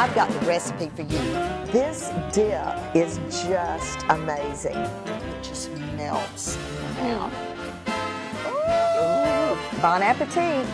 I've got the recipe for you. This dip is just amazing. It just melts in your mouth. Ooh. Bon appetit.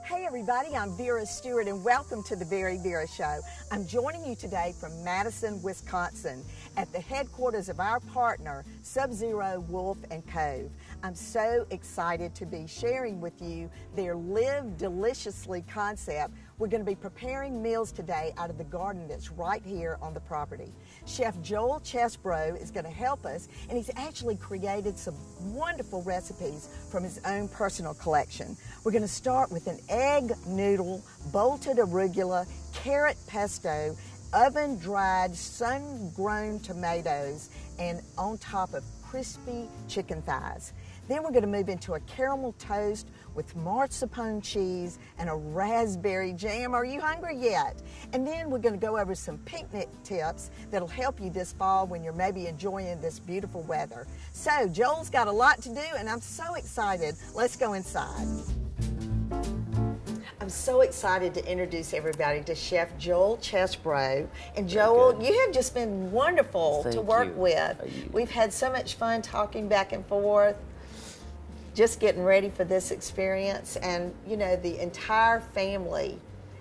Hey everybody, I'm Vera Stewart and welcome to the VeryVera Show. I'm joining you today from Madison, Wisconsin at the headquarters of our partner, Sub-Zero, Wolf, and Cove. I'm so excited to be sharing with you their Live Deliciously concept. We're going to be preparing meals today out of the garden that's right here on the property. Chef Joel Chesebro is going to help us, and he's actually created some wonderful recipes from his own personal collection. We're going to start with an egg noodle, bolted arugula, carrot pesto, oven-dried, sun-grown tomatoes, and on top of crispy chicken thighs. Then we're going to move into a caramel toast with mascarpone cheese and a raspberry jam. Are you hungry yet? And then we're going to go over some picnic tips that'll help you this fall when you're maybe enjoying this beautiful weather. So Joel's got a lot to do and I'm so excited. Let's go inside. I'm so excited to introduce everybody to Chef Joel Chesebro. And Joel, you have just been wonderful to work with. We've had so much fun talking back and forth, just getting ready for this experience. And you know, the entire family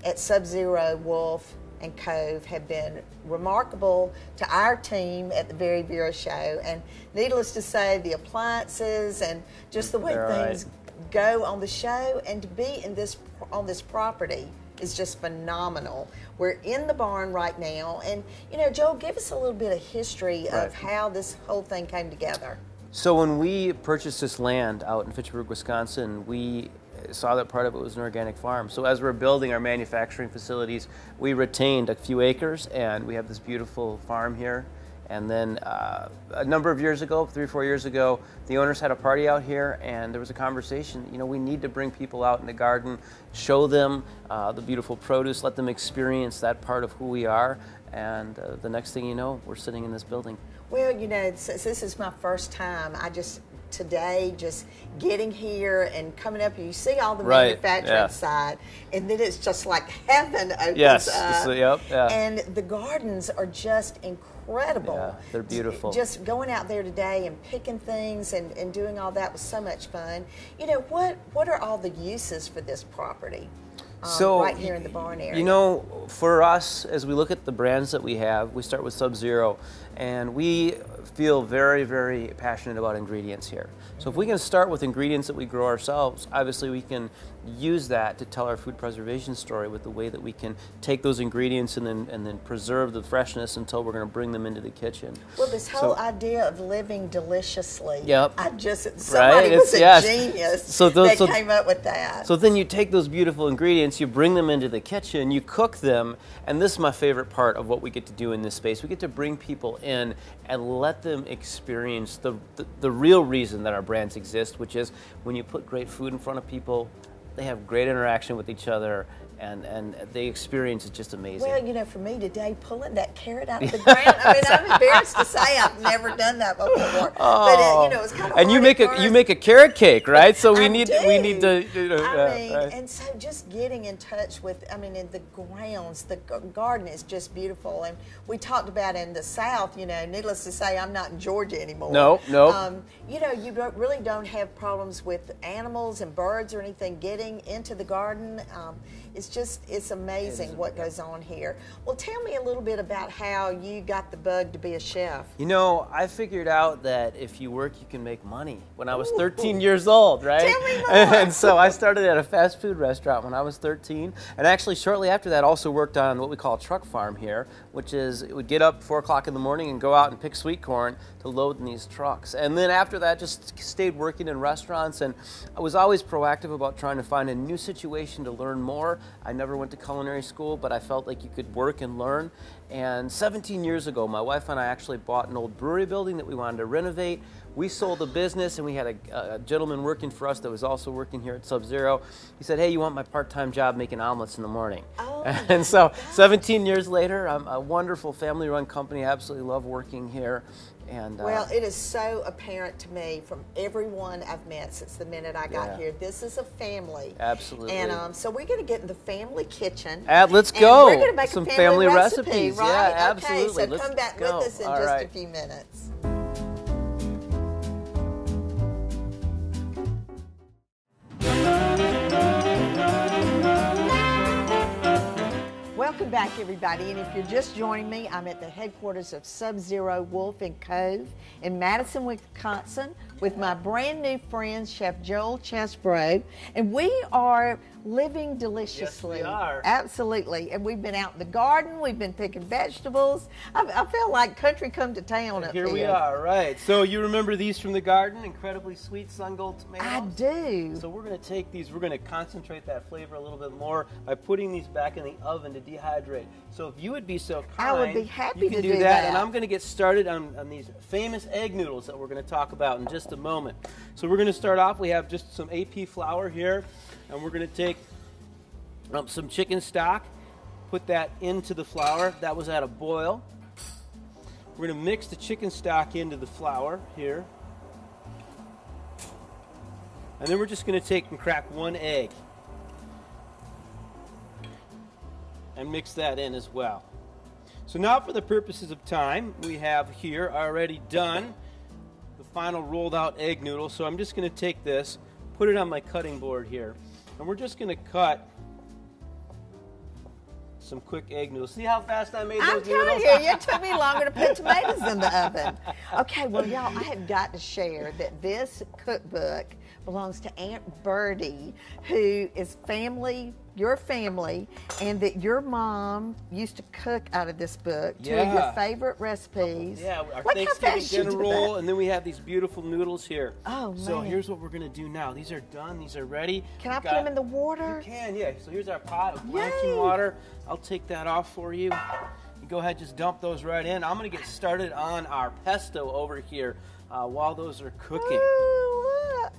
at Sub-Zero, Wolf, and Cove have been remarkable to our team at the VeryVera Show. And needless to say, the appliances and just the way things go on the show and to be in this on this property is just phenomenal. We're in the barn right now, and you know, Joel, give us a little bit of history of how this whole thing came together. So when we purchased this land out in Fitchburg, Wisconsin, we saw that part of it was an organic farm. So as we're building our manufacturing facilities, we retained a few acres, and we have this beautiful farm here. And then a number of years ago, 3 or 4 years ago, the owners had a party out here, and there was a conversation, you know, we need to bring people out in the garden, show them the beautiful produce, let them experience that part of who we are, and the next thing you know, we're sitting in this building. Well, you know, since this is my first time, today just getting here and coming up, you see all the manufacturing side, and then it's just like heaven opens up. And the gardens are just incredible. Yeah, they're beautiful. Just going out there today and picking things and doing all that was so much fun. You know, what are all the uses for this property? So, right here in the barn area. You know, for us, as we look at the brands that we have, we start with Sub-Zero, and we feel very, very passionate about ingredients here. So if we can start with ingredients that we grow ourselves, obviously we can use that to tell our food preservation story with the way that we can take those ingredients and then preserve the freshness until we're going to bring them into the kitchen. Well, this whole idea of living deliciously, somebody was a genius that came up with that. So then you take those beautiful ingredients, you bring them into the kitchen, you cook them, and this is my favorite part of what we get to do in this space. We get to bring people in and let them experience the real reason that our brands exist, which is when you put great food in front of people, they have great interaction with each other, and the experience is just amazing. Well, you know, for me today, pulling that carrot out of the ground, I mean, I'm embarrassed to say I've never done that before. But you know, it's kind of and you make a carrot cake, right? So we need to. You know, I mean, and so just getting in touch with, I mean, in the grounds, the garden is just beautiful. And we talked about in the South, you know, needless to say, I'm not in Georgia anymore. No. You know, you really don't have problems with animals and birds or anything getting into the garden. It's amazing what goes on here. Well, tell me a little bit about how you got the bug to be a chef. You know, I figured out that if you work, you can make money when I was 13 years old, right? Tell me more. And so I started at a fast food restaurant when I was 13, and actually shortly after that also worked on what we call a truck farm here, which is it would get up 4 o'clock in the morning and go out and pick sweet corn to load in these trucks. And then after that, just stayed working in restaurants, and I was always proactive about trying to find a new situation to learn more. I never went to culinary school, but I felt like you could work and learn. And 17 years ago, my wife and I actually bought an old brewery building that we wanted to renovate. We sold the business, and we had a gentleman working for us that was also working here at Sub-Zero. He said, hey, you want my part-time job making omelets in the morning? Oh, and so 17 years later, I'm a wonderful family-run company. I absolutely love working here. And well, it is so apparent to me from everyone I've met since the minute I got here. This is a family. Absolutely. And so we're going to get in the family kitchen. Let's go. We're going to make some a family recipe, recipes. right? Yeah, absolutely. Okay, so come back with us in just a few minutes. Welcome back, everybody, and if you're just joining me, I'm at the headquarters of Sub-Zero Wolf in Cove in Madison, Wisconsin, with my brand new friend, Chef Joel Chesebro, and we are living deliciously. Yes, we are. Absolutely, and we've been out in the garden, we've been picking vegetables. I feel like country come to town up here. Here we are, right. So you remember these from the garden, incredibly sweet sun-gold tomatoes? I do. So we're going to take these, we're going to concentrate that flavor a little bit more by putting these back in the oven to dehydrate. So if you would be so kind, I would be happy you can to do that. that. And I'm going to get started on these famous egg noodles that we're going to talk about in just a moment. So we're going to start off, we have just some AP flour here, and we're going to take some chicken stock, put that into the flour. That was at a boil. We're going to mix the chicken stock into the flour here. And then we're just going to take and crack one egg and mix that in as well. So now for the purposes of time, we have here already done the final rolled out egg noodle. So I'm just going to take this, put it on my cutting board here, and we're just going to cut some quick egg noodles. See how fast I made those noodles? I'm telling you, it took me longer to put tomatoes in the oven. Okay, well, y'all, I have got to share that this cookbook belongs to Aunt Birdie, who is your family, and that your mom used to cook out of this book. Two of your favorite recipes. Yeah, our Thanksgiving dinner roll, and then we have these beautiful noodles here. Oh, man. So here's what we're going to do now. These are done. These are ready. Can I put them in the water? You can, yeah. So here's our pot of blanching water. I'll take that off for you. You go ahead, just dump those right in. I'm going to get started on our pesto over here while those are cooking. Ooh, look.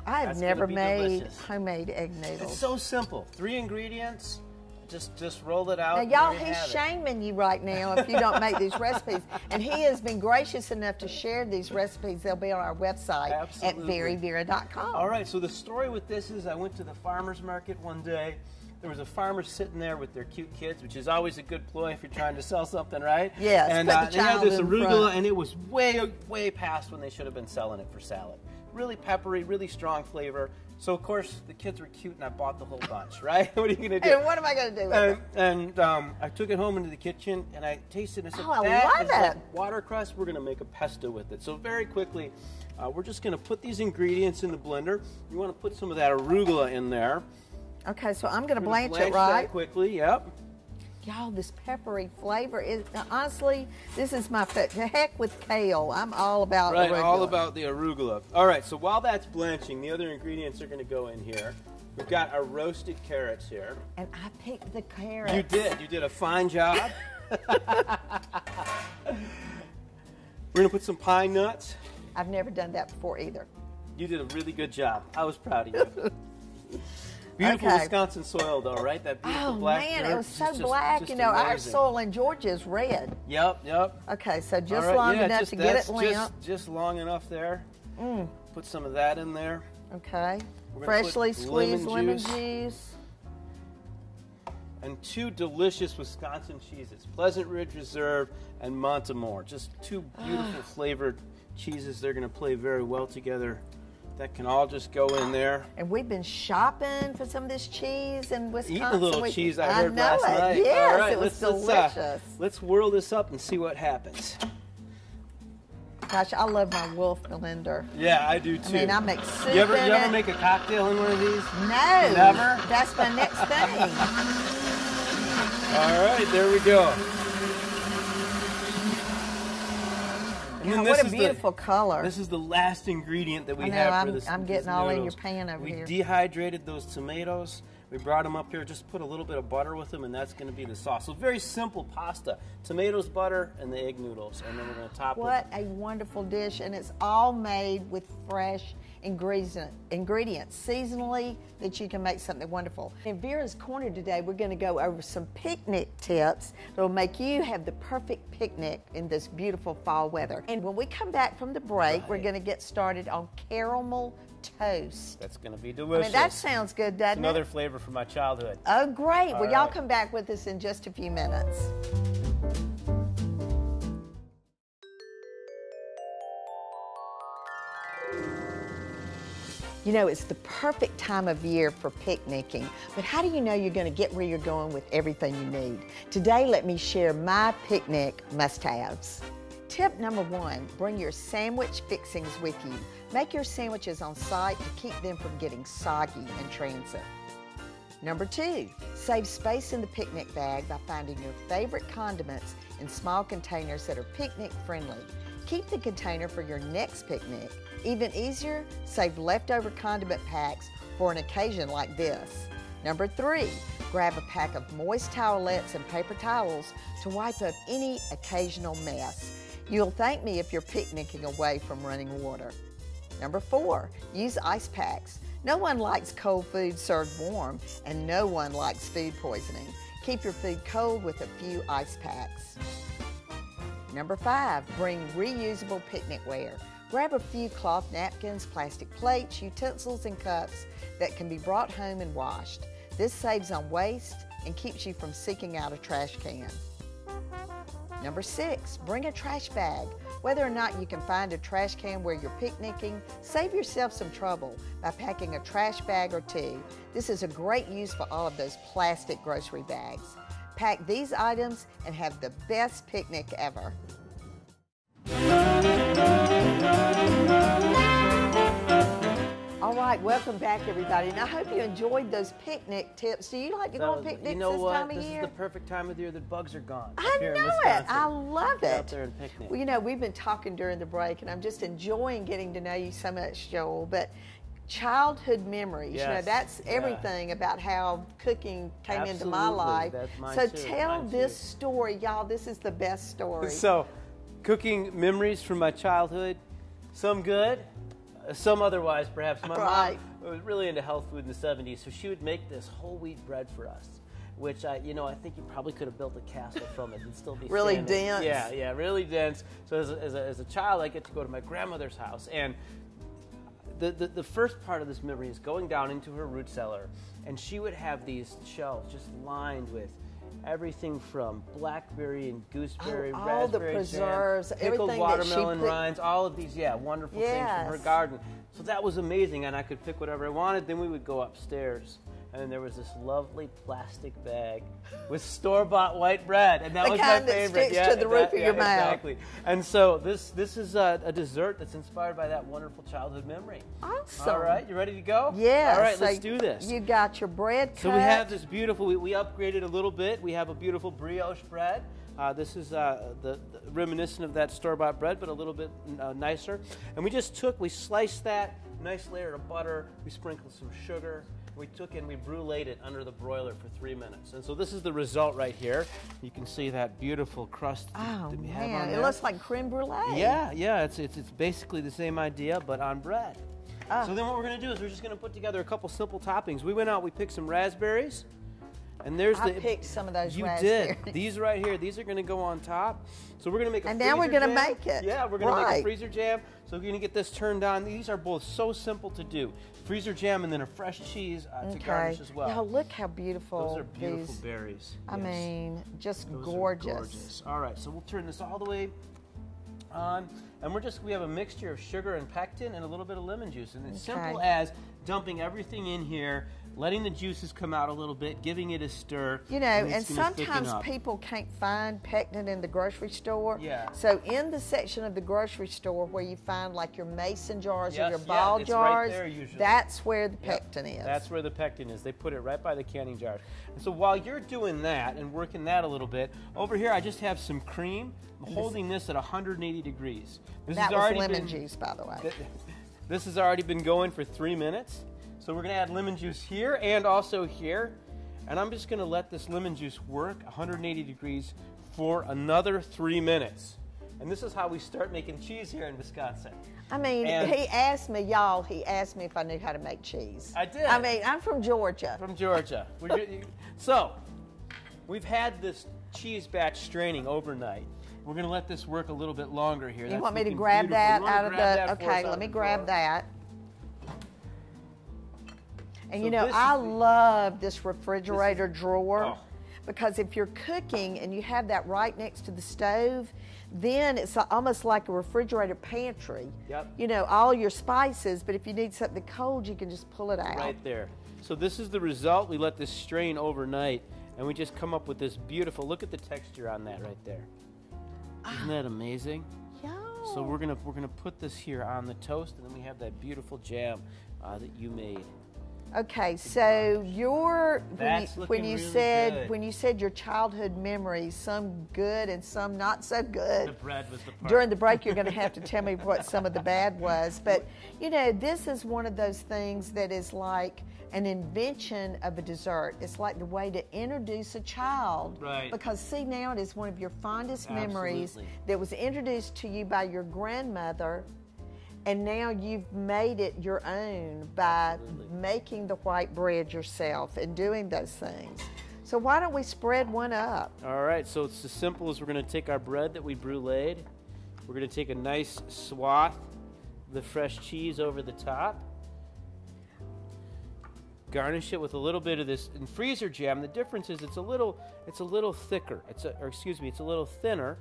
I have never made delicious. Homemade egg noodles. It's so simple. 3 ingredients. Just roll it out. Now, y'all, he's shaming you right now if you don't make these recipes. And he has been gracious enough to share these recipes. They'll be on our website at VeryVera.com. All right, so the story with this is I went to the farmer's market one day. There was a farmer sitting there with their cute kids, which is always a good ploy if you're trying to sell something, right? Yes, and put the they had this child in arugula, front. and it was way past when they should have been selling it for salad. Really peppery, really strong flavor. So, of course, the kids were cute, and I bought the whole bunch, right? What are you going to do? And what am I going to do with it? And I took it home into the kitchen, and I tasted it, and I said, Oh, I that love is it. like watercress. We're going to make a pesto with it. So very quickly, we're just going to put these ingredients in the blender. You want to put some of that arugula in there. Okay, so I'm going to blanch it, That right? quickly, yep. Y'all, this peppery flavor is, honestly, this is my favorite. To heck with kale. I'm all about Right, arugula. all about the arugula. All right, so while that's blanching, the other ingredients are going to go in here. We've got our roasted carrots here. And I picked the carrots. You did. You did a fine job. We're going to put some pine nuts. I've never done that before either. You did a really good job. I was proud of you. Beautiful Wisconsin soil, though, right? That beautiful black dirt. Oh, man, it was so just black. just You know, our amazing. soil in Georgia is red. Yep. Okay, so just All right, long yeah, enough to get it limp. Just long enough there. Put some of that in there. Okay. We're gonna Freshly put squeezed lemon juice. juice. And 2 delicious Wisconsin cheeses, Pleasant Ridge Reserve and Montemore. Just 2 beautiful flavored cheeses. They're going to play very well together. That can all just go in there. And we've been shopping for some of this cheese in Wisconsin. Eating a little cheese, I heard know last it. night. Yes, all right, it was let's delicious. Let's whirl this up and see what happens. Gosh, I love my Wolf blender. Yeah, I do too. I mean, I make soup You in ever it. make a cocktail in one of these? No. Never? That's my next thing. All right, there we go. God, what a beautiful color. This is the last ingredient that we I know, have for this. I'm getting this all in noodles. your pan over here. We dehydrated those tomatoes. We brought them up here, just put a little bit of butter with them, and that's going to be the sauce. So very simple pasta. Tomatoes, butter, and the egg noodles. And then we're going to top it. What a wonderful dish, and it's all made with fresh ingredients seasonally that you can make something wonderful. In Vera's Corner today, we're going to go over some picnic tips that will make you have the perfect picnic in this beautiful fall weather. And when we come back from the break, we're going to get started on caramel toast. That's going to be delicious. I mean, that sounds good, doesn't it? Another flavor from my childhood. Oh, great. Well, y'all come back with us in just a few minutes. You know, it's the perfect time of year for picnicking, but how do you know you're going to get where you're going with everything you need? Today, let me share my picnic must-haves. Tip number 1, bring your sandwich fixings with you. Make your sandwiches on site to keep them from getting soggy in transit. Number 2, save space in the picnic bag by finding your favorite condiments in small containers that are picnic friendly. Keep the container for your next picnic. Even easier, save leftover condiment packs for an occasion like this. Number 3, grab a pack of moist towelettes and paper towels to wipe up any occasional mess. You'll thank me if you're picnicking away from running water. Number 4, use ice packs. No one likes cold food served warm, and no one likes food poisoning. Keep your food cold with a few ice packs. Number 5, bring reusable picnic wear. Grab a few cloth napkins, plastic plates, utensils, and cups that can be brought home and washed. This saves on waste and keeps you from seeking out a trash can. Number 6, bring a trash bag. Whether or not you can find a trash can where you're picnicking, save yourself some trouble by packing a trash bag or 2. This is a great use for all of those plastic grocery bags. Pack these items and have the best picnic ever. All right, welcome back, everybody, and I hope you enjoyed those picnic tips. Do you like to go on picnics this time of year? This is the perfect time of year that bugs are gone. I know it. I love it. Out there and picnic. Well, you know, we've been talking during the break, and I'm just enjoying getting to know you so much, Joel. But childhood memories, you know, that's everything about how cooking came into my life. That's mine so too. tell this story, y'all. This is the best story. So, cooking memories from my childhood, some good, some otherwise perhaps. My mom was really into health food in the 70s, so she would make this whole wheat bread for us, which I think you probably could have built a castle from it and still be really standing. dense. Yeah, really dense. So as a child, I get to go to my grandmother's house, and the first part of this memory is going down into her root cellar, and she would have these shelves just lined with everything from blackberry and gooseberry, all raspberry the preserves, jam, pickled everything watermelon rinds, all of these, wonderful things from her garden. So that was amazing, and I could pick whatever I wanted. Then we would go upstairs, and then there was this lovely plastic bag with store-bought white bread, and that was my favorite. That sticks to the roof of your mouth. Exactly. And so this is a dessert that's inspired by that wonderful childhood memory. Awesome. All right, you ready to go? Yeah. All right, so let's do this. You got your bread cut. So we have this beautiful, we upgraded a little bit. We have a beautiful brioche bread. This is the reminiscent of that store-bought bread, but a little bit nicer. And we sliced that, nice layer of butter. We sprinkled some sugar. We took and we bruleed it under the broiler for 3 minutes. And so this is the result right here. You can see that beautiful crust that we have on there. It looks like creme brulee. Yeah, it's basically the same idea, but on bread. So then what we're going to do is we're just going to put together a couple simple toppings. We went out, we picked some raspberries. And I picked some of those raspberries. You did. These right here, these are going to go on top. So we're going to make a freezer jam. And now we're going to make it. Yeah, we're going to make a freezer jam. So we're going to get this turned on. These are both so simple to do. Freezer jam and then a fresh cheese to garnish as well. Now look how beautiful those are beautiful berries. I mean, just those gorgeous. Are gorgeous. All right, so we'll turn this all the way on. And we have a mixture of sugar and pectin and a little bit of lemon juice. And it's simple as dumping everything in here, letting the juices come out a little bit, giving it a stir. You know, and sometimes people can't find pectin in the grocery store. Yeah. So in the section of the grocery store where you find like your mason jars or your ball it's jars, right there usually. That's where the pectin is. That's where the pectin is. They put it right by the canning jars. And so while you're doing that and working that a little bit, over here I just have some cream. I'm holding this at 180 degrees. That was lemon juice, by the way. This has already been going for 3 minutes. So we're going to add lemon juice here and also here. And I'm just going to let this lemon juice work 180 degrees for another 3 minutes. And this is how we start making cheese here in Wisconsin. I mean, he asked me if I knew how to make cheese. I did. I mean, I'm from Georgia. From Georgia. So, we've had this cheese batch straining overnight. We're going to let this work a little bit longer here. You want me to grab that out of the... Okay, let me grab that. And you know, I love this refrigerator drawer because if you're cooking and you have that right next to the stove, then it's almost like a refrigerator pantry. Yep. You know, all your spices, but if you need something cold, you can just pull it out. Right there. So this is the result. We let this strain overnight, and we just come up with this beautiful, look at the texture on that right there. Isn't that amazing? Yeah. So we're gonna put this here on the toast, and then we have that beautiful jam that you made. Okay, so when you really said your childhood memories, some good and some not so good. The bread was the part. During the break, you're going to have to tell me what some of the bad was. But you know, this is one of those things that is like an invention of a dessert. It's like the way to introduce a child. Right. Because see, now it is one of your fondest memories Absolutely. that was introduced to you by your grandmother. And now you've made it your own by making the white bread yourself and doing those things. So why don't we spread one up? All right, so it's as simple as we're going to take our bread that we bruleed. We're going to take a nice swath of the fresh cheese over the top. Garnish it with a little bit of this in freezer jam. The difference is it's a little thicker. It's a little thinner.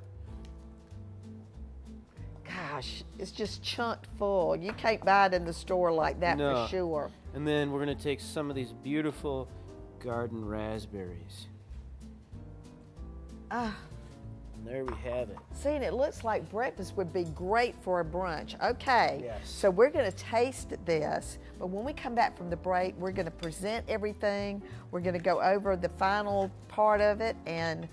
Gosh, it's just chunked full. You can't buy it in the store like that for sure. And then we're going to take some of these beautiful garden raspberries. And there we have it. See, and it looks like breakfast would be great for a brunch. Okay, yes. So we're going to taste this, but when we come back from the break, we're going to present everything. We're going to go over the final part of it, and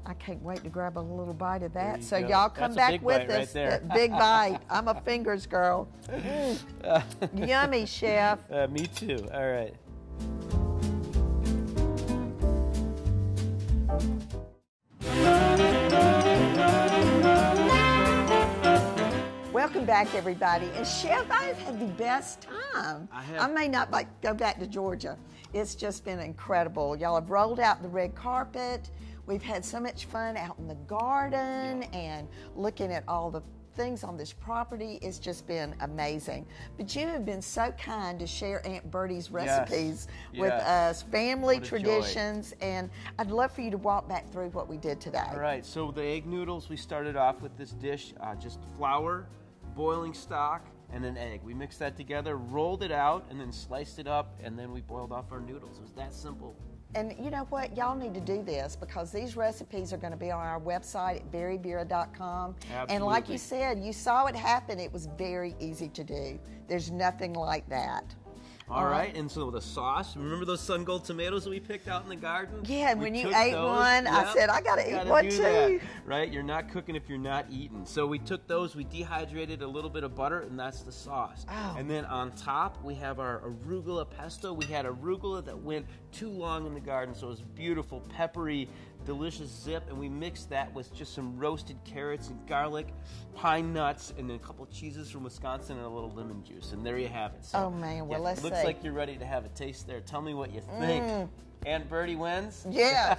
I can't wait to grab a little bite of that. So y'all come back with us. Right Big bite. I'm a fingers girl. Yummy, Chef. Me too. All right. Welcome back, everybody. And Chef, I've had the best time. I may not go back to Georgia. It's just been incredible. Y'all have rolled out the red carpet. We've had so much fun out in the garden and looking at all the things on this property. It's just been amazing. But you have been so kind to share Aunt Bertie's recipes with us, family traditions, and I'd love for you to walk back through what we did today. All right, so the egg noodles, we started off with this dish, just flour, boiling stock, and an egg. We mixed that together, rolled it out, and then sliced it up, and then we boiled off our noodles. It was that simple. And you know what? Y'all need to do this because these recipes are going to be on our website at VeryVera.com. Absolutely. And like you said, you saw it happen. It was very easy to do. There's nothing like that. All right, and so the sauce, remember those sun gold tomatoes that we picked out in the garden? Yeah, and when you ate one, I said, I got to eat one too. That, right? You're not cooking if you're not eating. So we took those, we dehydrated a little bit of butter, and that's the sauce. Oh. And then on top, we have our arugula pesto. We had arugula that went too long in the garden, so it was beautiful, peppery, delicious zip, and we mixed that with just some roasted carrots and garlic, pine nuts, and then a couple cheeses from Wisconsin and a little lemon juice. And there you have it. So, oh, man. Well, let's see. Looks like you're ready to have a taste there. Tell me what you think. Aunt Bertie wins? Yes.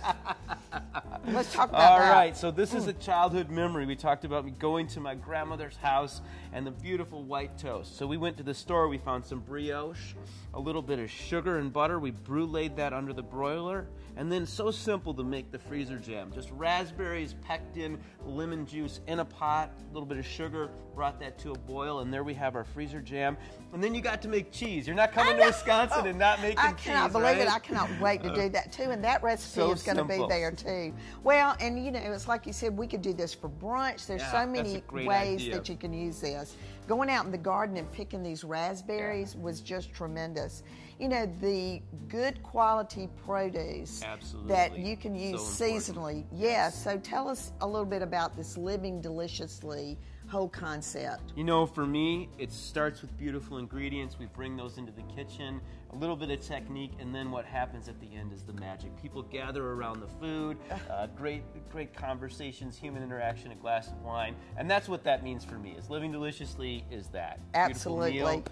Let's talk about that. All right, so this is a childhood memory. We talked about me going to my grandmother's house and the beautiful white toast. So we went to the store, we found some brioche, a little bit of sugar and butter. We bruleed that under the broiler. And then so simple to make the freezer jam. Just raspberries, pectin, lemon juice in a pot, a little bit of sugar, brought that to a boil, and there we have our freezer jam. And then you got to make cheese. You're not coming to Wisconsin and not making cheese, I cannot believe it. I cannot wait to do that too, and that recipe is going to be there too. Well, and you know, it's like you said, we could do this for brunch. There's so many ways that you can use this. Going out in the garden and picking these raspberries was just tremendous. You know, the good quality produce that you can use seasonally. Yeah, so tell us a little bit about this Living Deliciously whole concept? You know, for me, it starts with beautiful ingredients. We bring those into the kitchen, a little bit of technique, and then what happens at the end is the magic. People gather around the food, great conversations, human interaction, a glass of wine, and that's what that means for me. Is living deliciously is that. Absolutely. Beautiful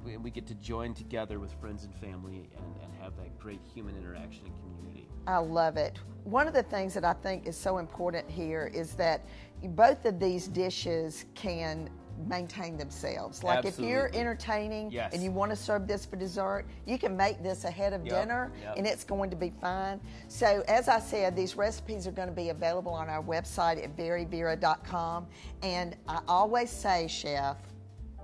meal. We get to join together with friends and family and have that great human interaction and community. I love it. One of the things that I think is so important here is that both of these dishes can maintain themselves. Like Absolutely. if you're entertaining Yes. and you want to serve this for dessert, you can make this ahead of dinner and it's going to be fine. So as I said, these recipes are going to be available on our website at VeryVera.com. And I always say, Chef,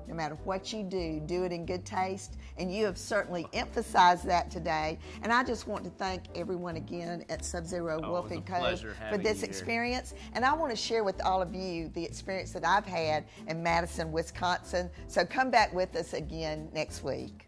no matter what you do it in good taste, and you have certainly emphasized that today. And I just want to thank everyone again at Sub-Zero Wolf and Cove for this experience. And I want to share with all of you the experience that I've had in Madison, Wisconsin. So come back with us again next week.